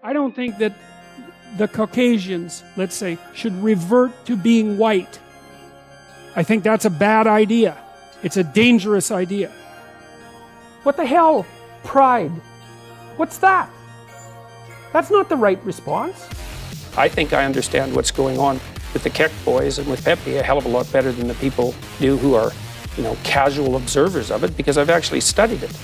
I don't think that the Caucasians, let's say, should revert to being white. I think that's a bad idea. It's a dangerous idea. What the hell? Pride. What's that? That's not the right response. I think I understand what's going on with the Keck boys and with Pepe a hell of a lot better than the people do who are, casual observers of it, because I've actually studied it.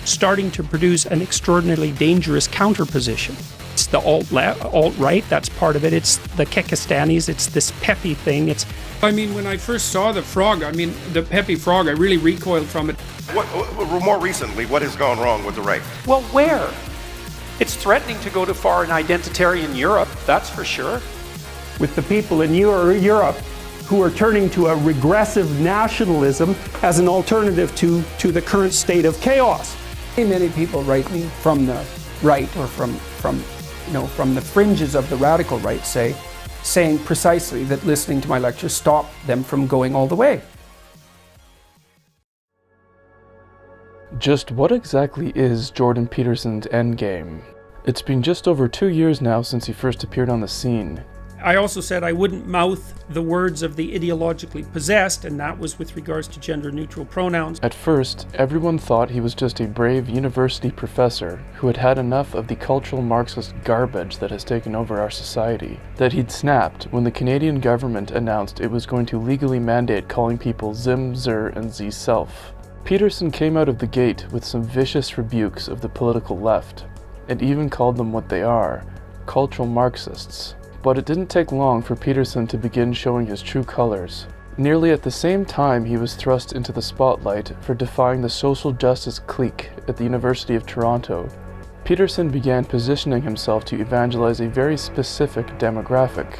Starting to produce an extraordinarily dangerous counterposition. It's the alt-right, that's part of it. It's the Kekastanis, it's this Pepe thing. When I first saw the frog, the Pepe frog, I really recoiled from it. More recently, what has gone wrong with the right? Well, where? It's threatening to go too far in identitarian Europe, that's for sure. With the people in Europe who are turning to a regressive nationalism as an alternative to the current state of chaos. Many people write me from the right or from the fringes of the radical right, saying precisely that listening to my lectures stopped them from going all the way. Just what exactly is Jordan Peterson's endgame? It's been just over 2 years now since he first appeared on the scene. I also said I wouldn't mouth the words of the ideologically possessed, and that was with regards to gender-neutral pronouns. At first, everyone thought he was just a brave university professor who had had enough of the cultural Marxist garbage that has taken over our society. That he'd snapped when the Canadian government announced it was going to legally mandate calling people Zim, Zer, and Z-Self. Peterson came out of the gate with some vicious rebukes of the political left, and even called them what they are, cultural Marxists. But it didn't take long for Peterson to begin showing his true colors. Nearly at the same time, he was thrust into the spotlight for defying the social justice clique at the University of Toronto. Peterson began positioning himself to evangelize a very specific demographic: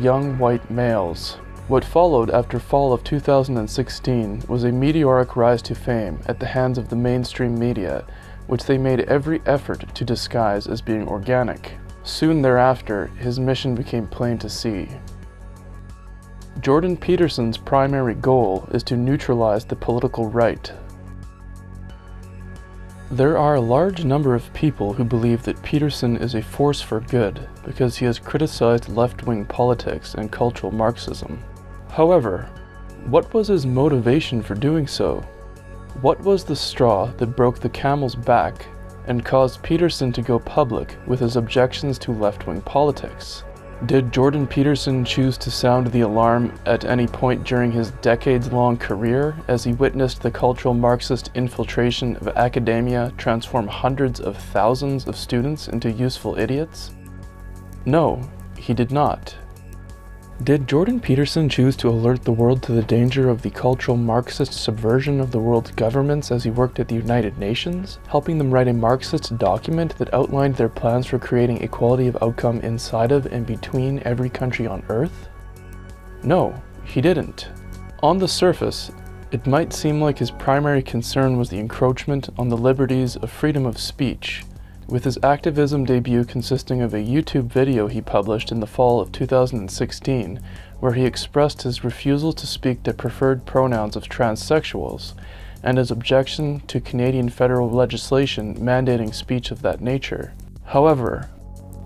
young white males. What followed after fall of 2016 was a meteoric rise to fame at the hands of the mainstream media, which they made every effort to disguise as being organic. Soon thereafter, his mission became plain to see. Jordan Peterson's primary goal is to neutralize the political right. There are a large number of people who believe that Peterson is a force for good because he has criticized left-wing politics and cultural Marxism. However, what was his motivation for doing so? What was the straw that broke the camel's back and caused Peterson to go public with his objections to left-wing politics? Did Jordan Peterson choose to sound the alarm at any point during his decades-long career as he witnessed the cultural Marxist infiltration of academia transform hundreds of thousands of students into useful idiots? No, he did not. Did Jordan Peterson choose to alert the world to the danger of the cultural Marxist subversion of the world's governments as he worked at the United Nations, helping them write a Marxist document that outlined their plans for creating equality of outcome inside of and between every country on Earth? No, he didn't. On the surface, it might seem like his primary concern was the encroachment on the liberties of freedom of speech, with his activism debut consisting of a YouTube video he published in the fall of 2016, where he expressed his refusal to speak the preferred pronouns of transsexuals, and his objection to Canadian federal legislation mandating speech of that nature. However,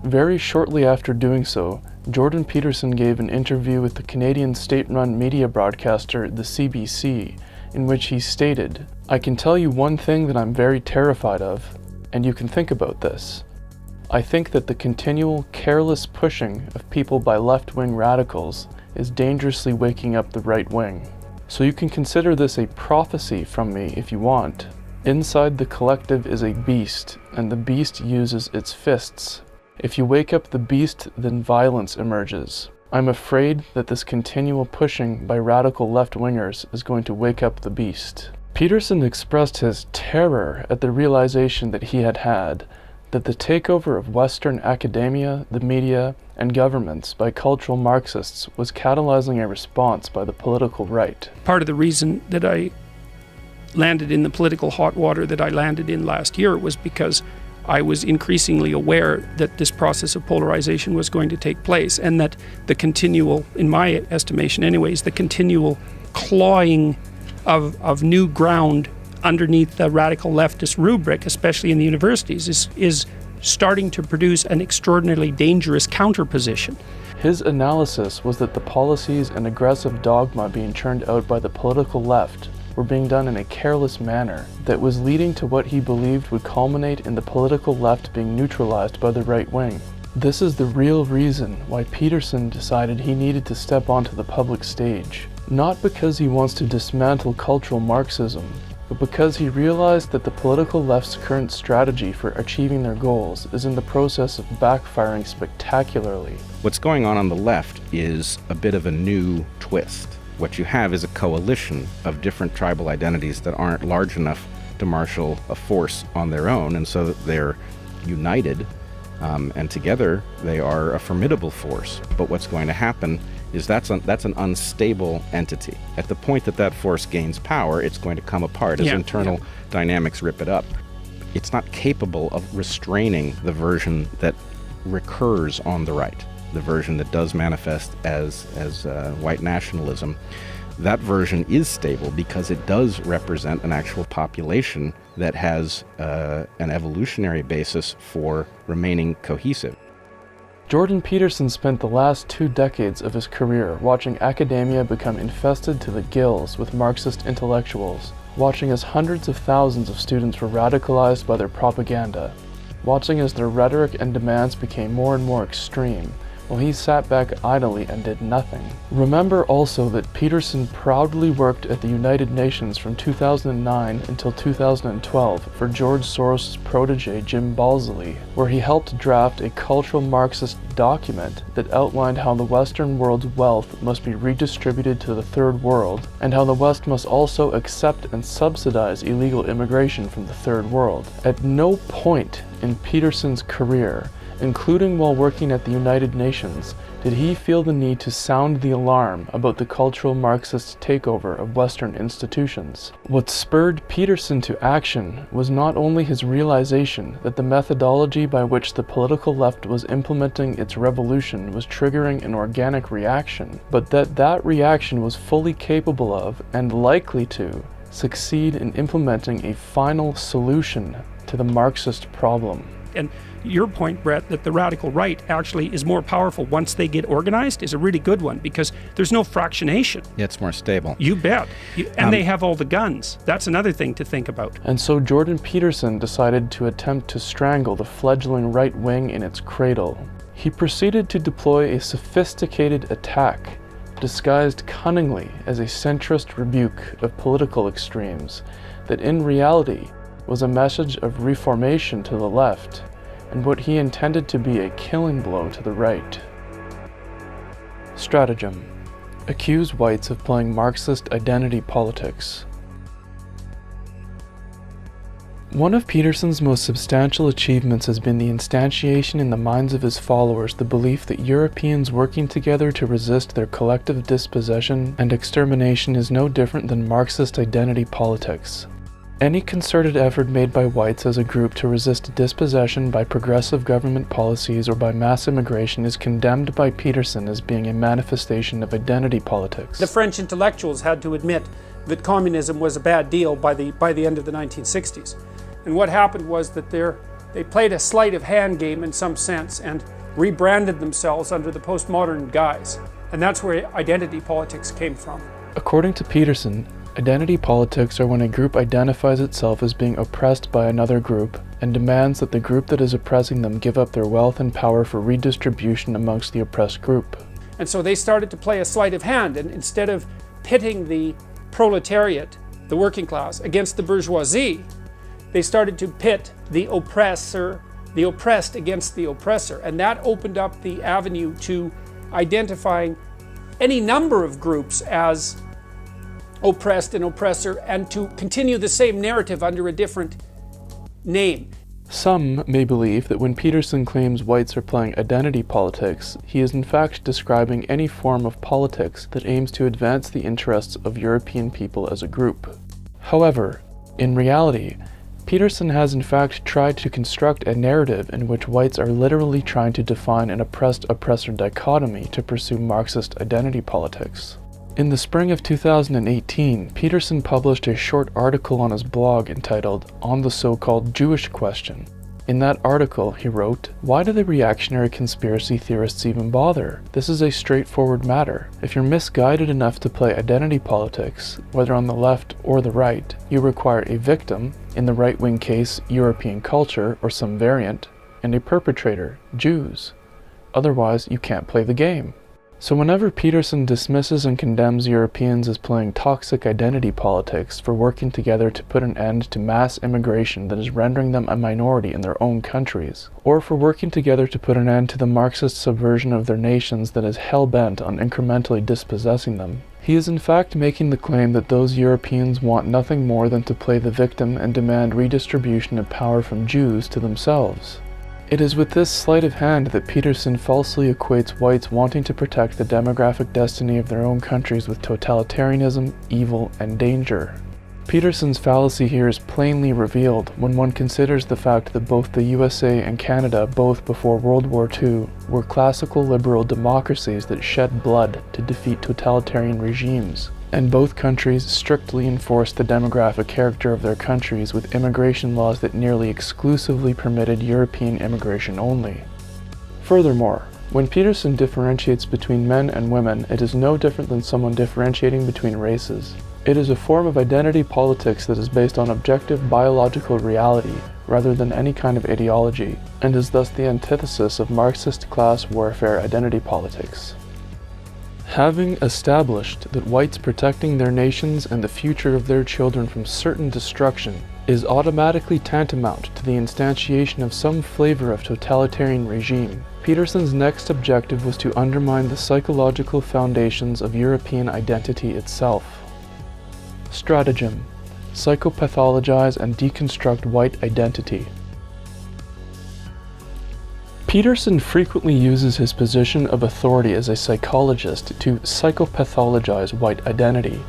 very shortly after doing so, Jordan Peterson gave an interview with the Canadian state-run media broadcaster, the CBC, in which he stated, "I can tell you one thing that I'm very terrified of, and you can think about this. I think that the continual, careless pushing of people by left-wing radicals is dangerously waking up the right wing. So you can consider this a prophecy from me if you want. Inside the collective is a beast, and the beast uses its fists. If you wake up the beast, then violence emerges. I'm afraid that this continual pushing by radical left-wingers is going to wake up the beast." Peterson expressed his terror at the realization that he had that the takeover of Western academia, the media, and governments by cultural Marxists was catalyzing a response by the political right. Part of the reason that I landed in the political hot water that I landed in last year was because I was increasingly aware that this process of polarization was going to take place, and that the continual, in my estimation anyways, the continual clawing of new ground underneath the radical leftist rubric, especially in the universities, is starting to produce an extraordinarily dangerous counterposition. His analysis was that the policies and aggressive dogma being churned out by the political left were being done in a careless manner that was leading to what he believed would culminate in the political left being neutralized by the right wing. This is the real reason why Peterson decided he needed to step onto the public stage, not because he wants to dismantle cultural Marxism, but because he realized that the political left's current strategy for achieving their goals is in the process of backfiring spectacularly. What's going on the left is a bit of a new twist. What you have is a coalition of different tribal identities that aren't large enough to marshal a force on their own, and so they're united, and together they are a formidable force. But what's going to happen is that's an unstable entity. At the point that that force gains power, it's going to come apart as internal dynamics rip it up. It's not capable of restraining the version that recurs on the right, the version that does manifest as white nationalism. That version is stable because it does represent an actual population that has an evolutionary basis for remaining cohesive. Jordan Peterson spent the last 2 decades of his career watching academia become infested to the gills with Marxist intellectuals, watching as hundreds of thousands of students were radicalized by their propaganda, watching as their rhetoric and demands became more and more extreme, while he sat back idly and did nothing. Remember also that Peterson proudly worked at the United Nations from 2009 until 2012 for George Soros' protege Jim Balsillie, where he helped draft a cultural Marxist document that outlined how the Western world's wealth must be redistributed to the Third World, and how the West must also accept and subsidize illegal immigration from the Third World. At no point in Peterson's career, including while working at the United Nations, did he feel the need to sound the alarm about the cultural Marxist takeover of Western institutions. What spurred Peterson to action was not only his realization that the methodology by which the political left was implementing its revolution was triggering an organic reaction, but that that reaction was fully capable of, and likely to, succeed in implementing a final solution to the Marxist problem. And your point, Brett, that the radical right actually is more powerful once they get organized is a really good one, because there's no fractionation. Yeah, it's more stable. You bet. And they have all the guns. That's another thing to think about. And so Jordan Peterson decided to attempt to strangle the fledgling right wing in its cradle. He proceeded to deploy a sophisticated attack, disguised cunningly as a centrist rebuke of political extremes, that in reality was a message of reformation to the left, and what he intended to be a killing blow to the right. Stratagem: accuse whites of playing Marxist identity politics. One of Peterson's most substantial achievements has been the instantiation in the minds of his followers the belief that Europeans working together to resist their collective dispossession and extermination is no different than Marxist identity politics. Any concerted effort made by whites as a group to resist dispossession by progressive government policies or by mass immigration is condemned by Peterson as being a manifestation of identity politics. The French intellectuals had to admit that communism was a bad deal by the end of the 1960s. And what happened was that they played a sleight of hand game in some sense and rebranded themselves under the postmodern guise. And that's where identity politics came from. According to Peterson, identity politics are when a group identifies itself as being oppressed by another group and demands that the group that is oppressing them give up their wealth and power for redistribution amongst the oppressed group. And so they started to play a sleight of hand, and instead of pitting the proletariat, the working class, against the bourgeoisie, they started to pit the oppressor, the oppressed against the oppressor. And that opened up the avenue to identifying any number of groups as oppressed and oppressor, and to continue the same narrative under a different name. Some may believe that when Peterson claims whites are playing identity politics, he is in fact describing any form of politics that aims to advance the interests of European people as a group. However, in reality, Peterson has in fact tried to construct a narrative in which whites are literally trying to define an oppressed-oppressor dichotomy to pursue Marxist identity politics. In the spring of 2018, Peterson published a short article on his blog entitled "On the So-Called Jewish Question," In that article, he wrote, "Why do the reactionary conspiracy theorists even bother? This is a straightforward matter. If you're misguided enough to play identity politics, whether on the left or the right, you require a victim, in the right-wing case, European culture or some variant, and a perpetrator, Jews. Otherwise, you can't play the game." So whenever Peterson dismisses and condemns Europeans as playing toxic identity politics for working together to put an end to mass immigration that is rendering them a minority in their own countries, or for working together to put an end to the Marxist subversion of their nations that is hell-bent on incrementally dispossessing them, he is in fact making the claim that those Europeans want nothing more than to play the victim and demand redistribution of power from Jews to themselves. It is with this sleight of hand that Peterson falsely equates whites wanting to protect the demographic destiny of their own countries with totalitarianism, evil, and danger. Peterson's fallacy here is plainly revealed when one considers the fact that both the USA and Canada, both before World War II, were classical liberal democracies that shed blood to defeat totalitarian regimes, and both countries strictly enforced the demographic character of their countries with immigration laws that nearly exclusively permitted European immigration only. Furthermore, when Peterson differentiates between men and women, it is no different than someone differentiating between races. It is a form of identity politics that is based on objective biological reality, rather than any kind of ideology, and is thus the antithesis of Marxist class warfare identity politics. Having established that whites protecting their nations and the future of their children from certain destruction is automatically tantamount to the instantiation of some flavor of totalitarian regime, Peterson's next objective was to undermine the psychological foundations of European identity itself. Stratagem: psychopathologize and deconstruct white identity. Peterson frequently uses his position of authority as a psychologist to psychopathologize white identity.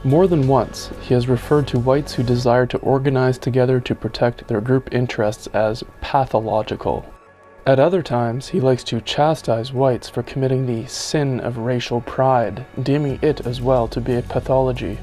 More than once, he has referred to whites who desire to organize together to protect their group interests as pathological. At other times, he likes to chastise whites for committing the sin of racial pride, deeming it as well to be a pathology.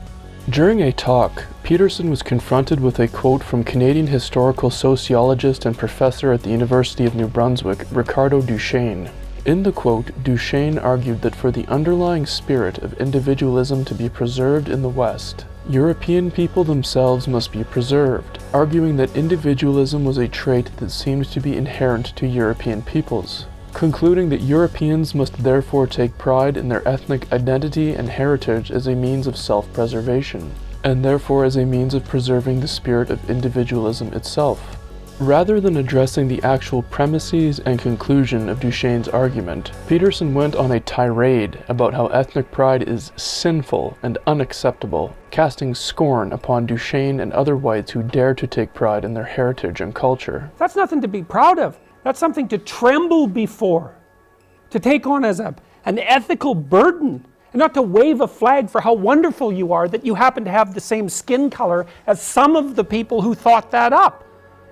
During a talk, Peterson was confronted with a quote from Canadian historical sociologist and professor at the University of New Brunswick, Ricardo Duchesne. In the quote, Duchesne argued that for the underlying spirit of individualism to be preserved in the West, European people themselves must be preserved, arguing that individualism was a trait that seemed to be inherent to European peoples, concluding that Europeans must therefore take pride in their ethnic identity and heritage as a means of self-preservation, and therefore as a means of preserving the spirit of individualism itself. Rather than addressing the actual premises and conclusion of Duchesne's argument, Peterson went on a tirade about how ethnic pride is sinful and unacceptable, casting scorn upon Duchesne and other whites who dare to take pride in their heritage and culture. That's nothing to be proud of. That's something to tremble before, to take on as an ethical burden, and not to wave a flag for how wonderful you are that you happen to have the same skin color as some of the people who thought that up.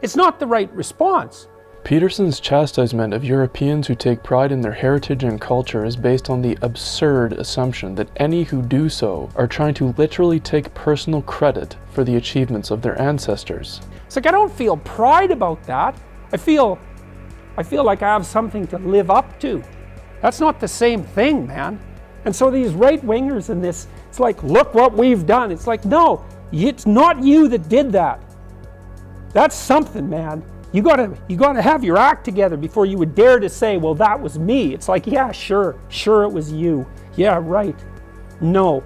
It's not the right response. Peterson's chastisement of Europeans who take pride in their heritage and culture is based on the absurd assumption that any who do so are trying to literally take personal credit for the achievements of their ancestors. It's like I don't feel pride about that. I feel like I have something to live up to. That's not the same thing, man. And so these right-wingers in this, it's like, look what we've done. It's like, no, it's not you that did that. That's something, man. You gotta have your act together before you would dare to say, well, that was me. It's like, yeah, sure it was you. Yeah, right. No.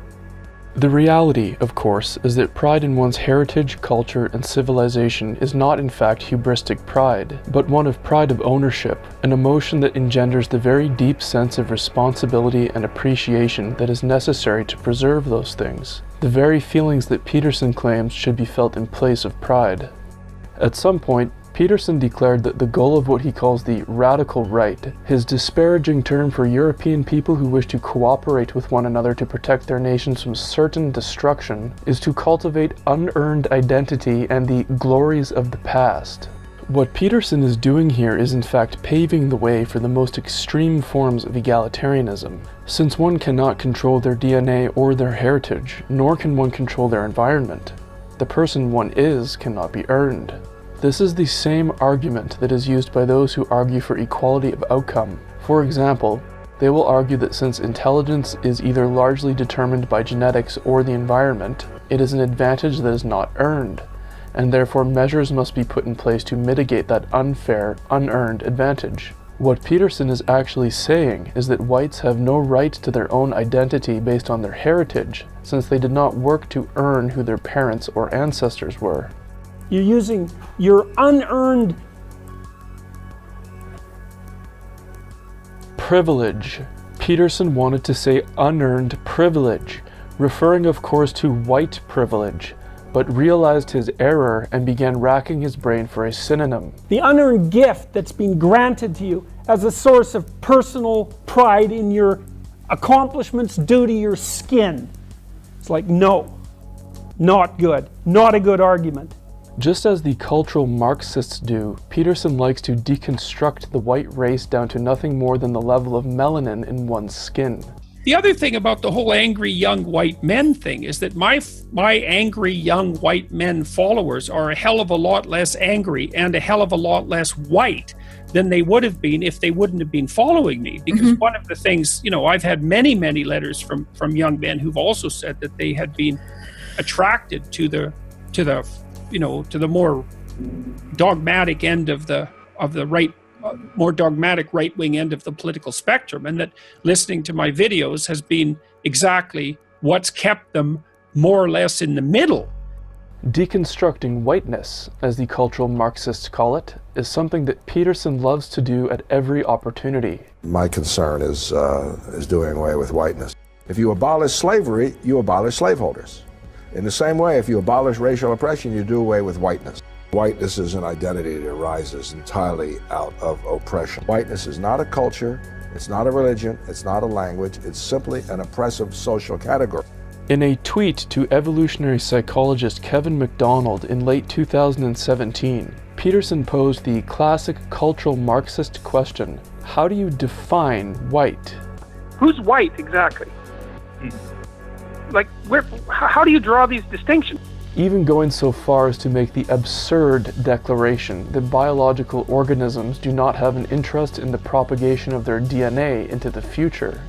The reality, of course, is that pride in one's heritage, culture, and civilization is not in fact hubristic pride, but one of pride of ownership, an emotion that engenders the very deep sense of responsibility and appreciation that is necessary to preserve those things, the very feelings that Peterson claims should be felt in place of pride. At some point, Peterson declared that the goal of what he calls the radical right, his disparaging term for European people who wish to cooperate with one another to protect their nations from certain destruction, is to cultivate unearned identity and the glories of the past. What Peterson is doing here is in fact paving the way for the most extreme forms of egalitarianism, since one cannot control their DNA or their heritage, nor can one control their environment. The person one is cannot be earned. This is the same argument that is used by those who argue for equality of outcome. For example, they will argue that since intelligence is either largely determined by genetics or the environment, it is an advantage that is not earned, and therefore measures must be put in place to mitigate that unfair, unearned advantage. What Peterson is actually saying is that whites have no right to their own identity based on their heritage, since they did not work to earn who their parents or ancestors were. You're using your unearned privilege. Peterson wanted to say unearned privilege, referring of course to white privilege, but realized his error and began racking his brain for a synonym. the unearned gift that's been granted to you as a source of personal pride in your accomplishments due to your skin. It's like, no, not good, not a good argument. Just as the cultural Marxists do, Peterson likes to deconstruct the white race down to nothing more than the level of melanin in one's skin. The other thing about the whole angry young white men thing is that my angry young white men followers are a hell of a lot less angry and a hell of a lot less white than they would have been if they wouldn't have been following me. Because one of the things, I've had many letters from young men who've also said that they had been attracted to the more dogmatic end of the right, more dogmatic right-wing end of the political spectrum, and that listening to my videos has been exactly what's kept them more or less in the middle. Deconstructing whiteness, as the cultural Marxists call it, is something that Peterson loves to do at every opportunity. My concern is doing away with whiteness. If you abolish slavery, you abolish slaveholders. In the same way, if you abolish racial oppression, you do away with whiteness. Whiteness is an identity that arises entirely out of oppression. Whiteness is not a culture, it's not a religion, it's not a language, it's simply an oppressive social category. In a tweet to evolutionary psychologist Kevin MacDonald in late 2017, Peterson posed the classic cultural Marxist question, how do you define white? Who's white exactly? Like, how do you draw these distinctions? Even going so far as to make the absurd declaration that biological organisms do not have an interest in the propagation of their DNA into the future.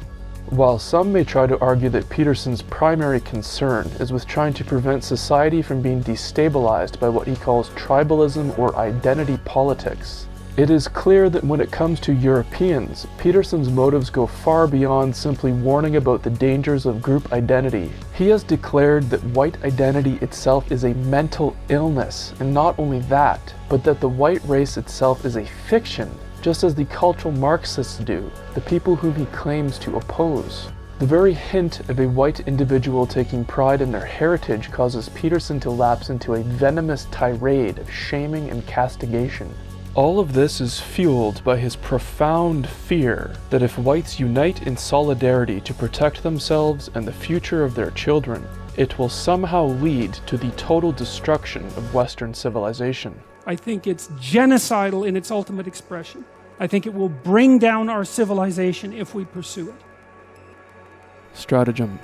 While some may try to argue that Peterson's primary concern is with trying to prevent society from being destabilized by what he calls tribalism or identity politics, it is clear that when it comes to Europeans, Peterson's motives go far beyond simply warning about the dangers of group identity. He has declared that white identity itself is a mental illness, and not only that, but that the white race itself is a fiction, just as the cultural Marxists do, the people whom he claims to oppose. The very hint of a white individual taking pride in their heritage causes Peterson to lapse into a venomous tirade of shaming and castigation. All of this is fueled by his profound fear that if whites unite in solidarity to protect themselves and the future of their children, it will somehow lead to the total destruction of Western civilization. I think it's genocidal in its ultimate expression. I think it will bring down our civilization if we pursue it. Stratagem.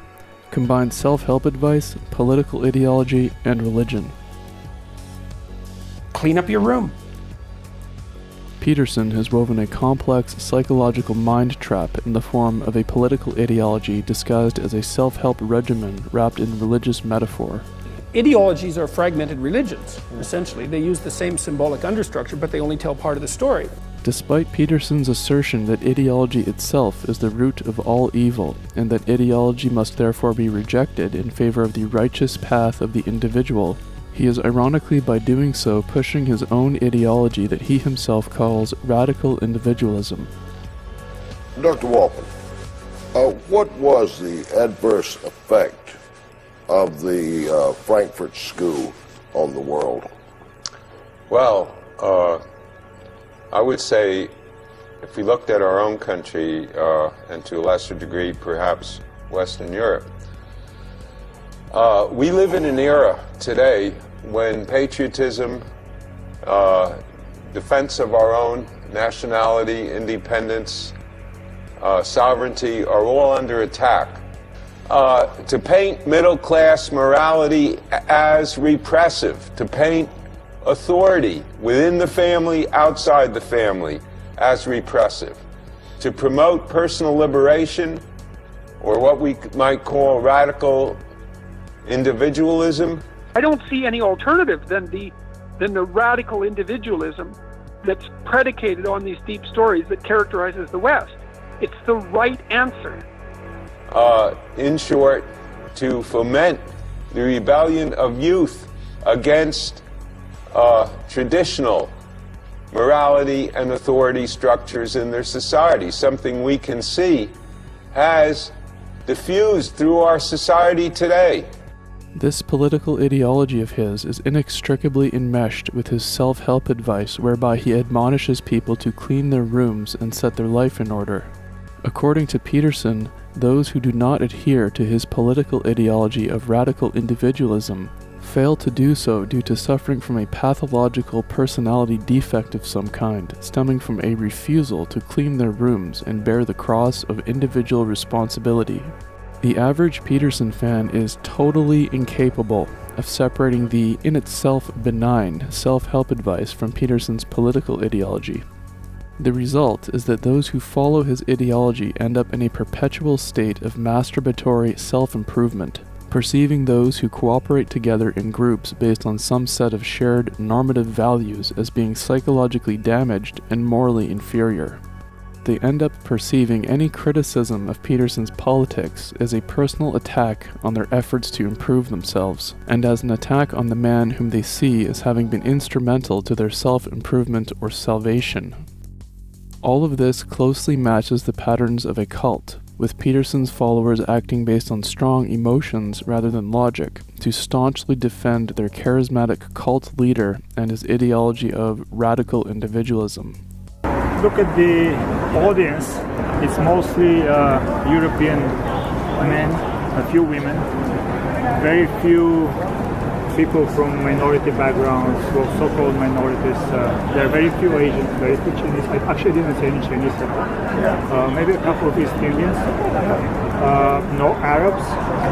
Combines self-help advice, political ideology, and religion. Clean up your room. Peterson has woven a complex psychological mind trap in the form of a political ideology disguised as a self-help regimen wrapped in religious metaphor. Ideologies are fragmented religions, essentially. They use the same symbolic understructure, but they only tell part of the story. Despite Peterson's assertion that ideology itself is the root of all evil, and that ideology must therefore be rejected in favor of the righteous path of the individual, he is ironically by doing so pushing his own ideology that he himself calls radical individualism. Dr. Walton, what was the adverse effect of the Frankfurt School on the world? Well, I would say if we looked at our own country, and to a lesser degree perhaps Western Europe, we live in an era today when patriotism, defense of our own nationality, independence, sovereignty are all under attack. To paint middle-class morality as repressive, to paint authority within the family, outside the family, as repressive. To promote personal liberation, or what we might call radical individualism. I don't see any alternative than the radical individualism that's predicated on these deep stories that characterizes the West. It's the right answer. In short, to foment the rebellion of youth against traditional morality and authority structures in their society, something we can see has diffused through our society today. This political ideology of his is inextricably enmeshed with his self-help advice, whereby he admonishes people to clean their rooms and set their life in order. According to Peterson, those who do not adhere to his political ideology of radical individualism fail to do so due to suffering from a pathological personality defect of some kind, stemming from a refusal to clean their rooms and bear the cross of individual responsibility. The average Peterson fan is totally incapable of separating the, in itself benign, self-help advice from Peterson's political ideology. The result is that those who follow his ideology end up in a perpetual state of masturbatory self-improvement, perceiving those who cooperate together in groups based on some set of shared normative values as being psychologically damaged and morally inferior. They end up perceiving any criticism of Peterson's politics as a personal attack on their efforts to improve themselves, and as an attack on the man whom they see as having been instrumental to their self-improvement or salvation. All of this closely matches the patterns of a cult, with Peterson's followers acting based on strong emotions rather than logic, to staunchly defend their charismatic cult leader and his ideology of radical individualism. Look at the audience. It's mostly European men, a few women, very few people from minority backgrounds, or so-called minorities. There are very few Asians, very few Chinese. I actually didn't see any Chinese at all. Maybe a couple of East Indians. No Arabs,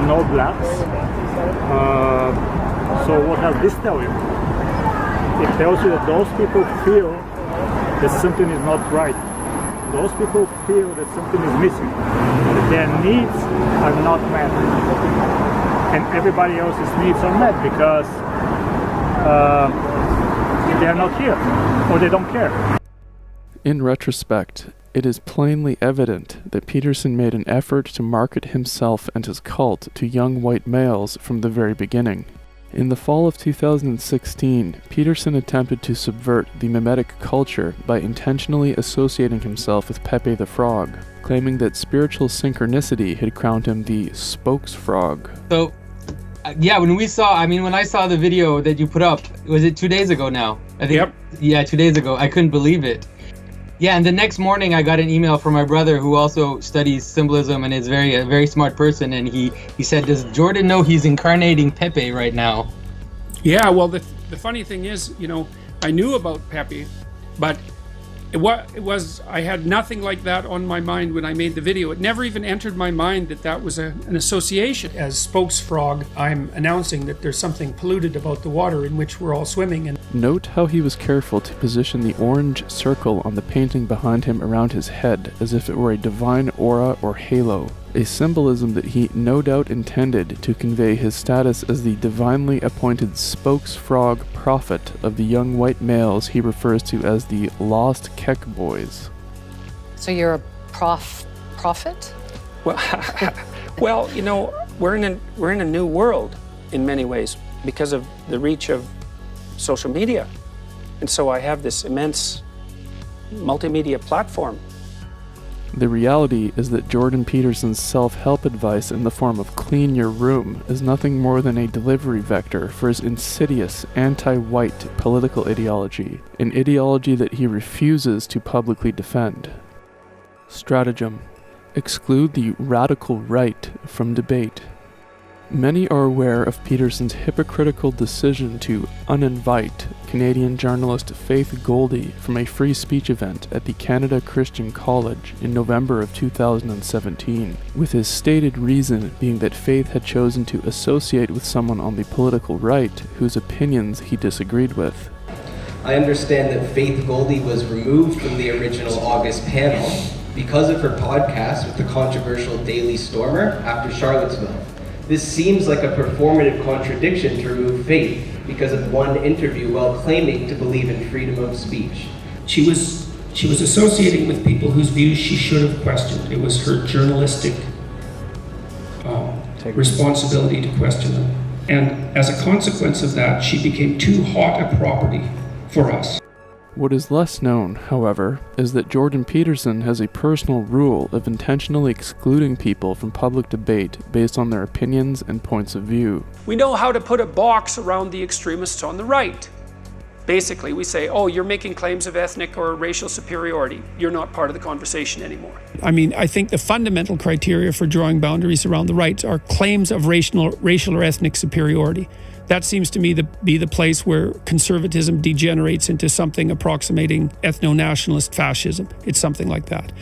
no blacks. So what does this tell you? It tells you that those people feel that something is not right. Those people feel that something is missing, that their needs are not met, and everybody else's needs are met because they are not here, or they don't care. In retrospect, it is plainly evident that Peterson made an effort to market himself and his cult to young white males from the very beginning. In the fall of 2016, Peterson attempted to subvert the mimetic culture by intentionally associating himself with Pepe the Frog, claiming that spiritual synchronicity had crowned him the spokes frog. So, yeah, when I saw the video that you put up, was it 2 days ago now? I think, Yep. Yeah, 2 days ago. I couldn't believe it. Yeah, and the next morning I got an email from my brother who also studies symbolism and is a very smart person, and he said, "Does Jordan know he's incarnating Pepe right now?" Yeah, well, the funny thing is, I knew about Pepe, but I had nothing like that on my mind when I made the video. It never even entered my mind that was an association. As spokes frog, I'm announcing that there's something polluted about the water in which we're all swimming. And note how he was careful to position the orange circle on the painting behind him around his head as if it were a divine aura or halo, a symbolism that he no doubt intended to convey his status as the divinely appointed spokes frog prophet of the young white males he refers to as the Lost Keck Boys. So you're a prophet? Well, we're in a new world in many ways because of the reach of social media, and so I have this immense multimedia platform. The reality is that Jordan Peterson's self-help advice in the form of clean your room is nothing more than a delivery vector for his insidious anti-white political ideology, an ideology that he refuses to publicly defend. Stratagem: exclude the radical right from debate. Many are aware of Peterson's hypocritical decision to uninvite Canadian journalist Faith Goldie from a free speech event at the Canada Christian College in November of 2017, with his stated reason being that Faith had chosen to associate with someone on the political right whose opinions he disagreed with. I understand that Faith Goldie was removed from the original August panel because of her podcast with the controversial Daily Stormer after Charlottesville. This seems like a performative contradiction to remove Faith because of one interview while claiming to believe in freedom of speech. She was associating with people whose views she should have questioned. It was her journalistic responsibility to question them. And as a consequence of that, she became too hot a property for us. What is less known, however, is that Jordan Peterson has a personal rule of intentionally excluding people from public debate based on their opinions and points of view. We know how to put a box around the extremists on the right. Basically, we say, oh, you're making claims of ethnic or racial superiority. You're not part of the conversation anymore. I mean, I think the fundamental criteria for drawing boundaries around the right are claims of racial or ethnic superiority. That seems to me to be the place where conservatism degenerates into something approximating ethno-nationalist fascism. It's something like that.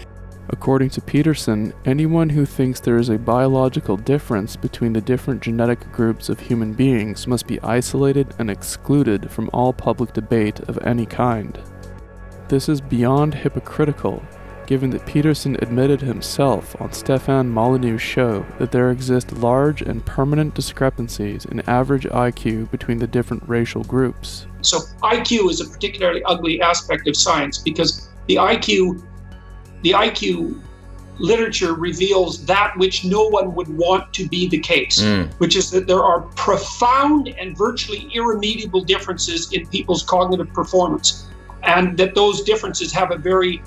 According to Peterson, anyone who thinks there is a biological difference between the different genetic groups of human beings must be isolated and excluded from all public debate of any kind. This is beyond hypocritical, given that Peterson admitted himself on Stefan Molyneux's show that there exist large and permanent discrepancies in average IQ between the different racial groups. So IQ is a particularly ugly aspect of science because the IQ literature reveals that which no one would want to be the case, which is that there are profound and virtually irremediable differences in people's cognitive performance, and that those differences have a very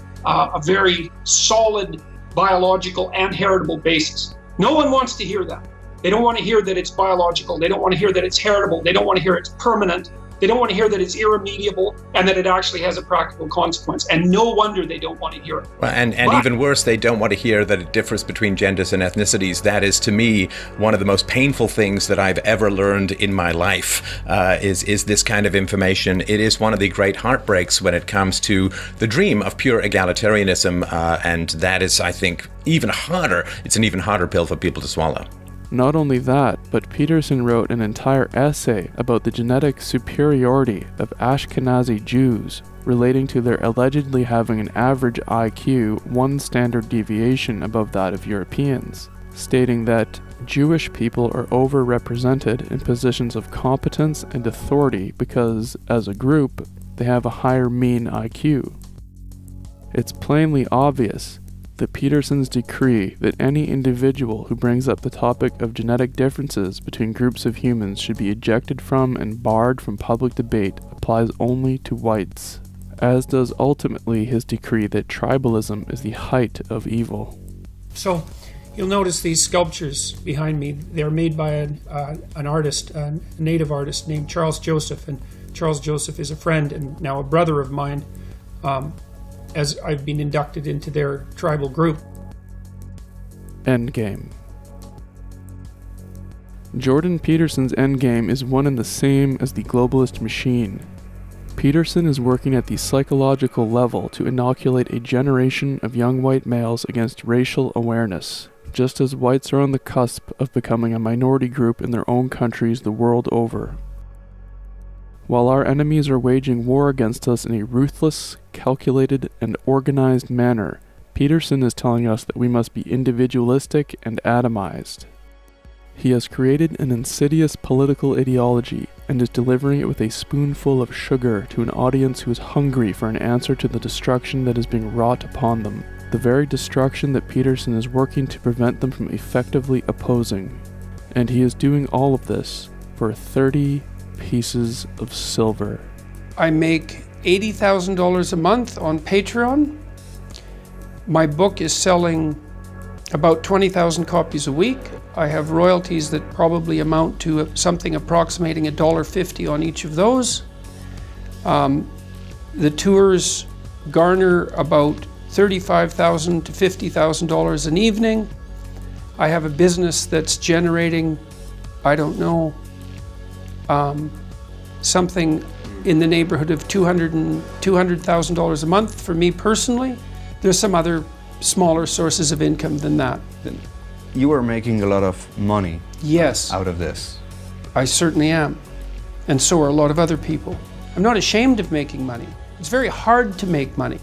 solid biological and heritable basis. No one wants to hear that. They don't want to hear that it's biological. They don't want to hear that it's heritable. They don't want to hear it's permanent. They don't want to hear that it's irremediable and that it actually has a practical consequence. And no wonder they don't want to hear it. Well, and even worse, they don't want to hear that it differs between genders and ethnicities. That is, to me, one of the most painful things that I've ever learned in my life, is this kind of information. It is one of the great heartbreaks when it comes to the dream of pure egalitarianism, and that is, I think, even harder. It's an even harder pill for people to swallow. Not only that, but Peterson wrote an entire essay about the genetic superiority of Ashkenazi Jews, relating to their allegedly having an average IQ 1 standard deviation above that of Europeans, stating that Jewish people are overrepresented in positions of competence and authority because, as a group, they have a higher mean IQ. It's plainly obvious that Peterson's decree that any individual who brings up the topic of genetic differences between groups of humans should be ejected from and barred from public debate applies only to whites, as does ultimately his decree that tribalism is the height of evil. So you'll notice these sculptures behind me. They're made by an artist, a native artist named Charles Joseph. And Charles Joseph is a friend and now a brother of mine, as I've been inducted into their tribal group. Endgame. Jordan Peterson's endgame is one and the same as the globalist machine. Peterson is working at the psychological level to inoculate a generation of young white males against racial awareness, just as whites are on the cusp of becoming a minority group in their own countries the world over. While our enemies are waging war against us in a ruthless, calculated, and organized manner, Peterson is telling us that we must be individualistic and atomized. He has created an insidious political ideology and is delivering it with a spoonful of sugar to an audience who is hungry for an answer to the destruction that is being wrought upon them, the very destruction that Peterson is working to prevent them from effectively opposing. And he is doing all of this for 30 pieces of silver. I make $80,000 a month on Patreon. My book is selling about 20,000 copies a week. I have royalties that probably amount to something approximating $1.50 on each of those. The tours garner about $35,000 to $50,000 an evening. I have a business that's generating, I don't know, something in the neighborhood of $200,000 a month for me personally. There's some other smaller sources of income than that. You are making a lot of money. Yes. Out of this. I certainly am. And so are a lot of other people. I'm not ashamed of making money. It's very hard to make money.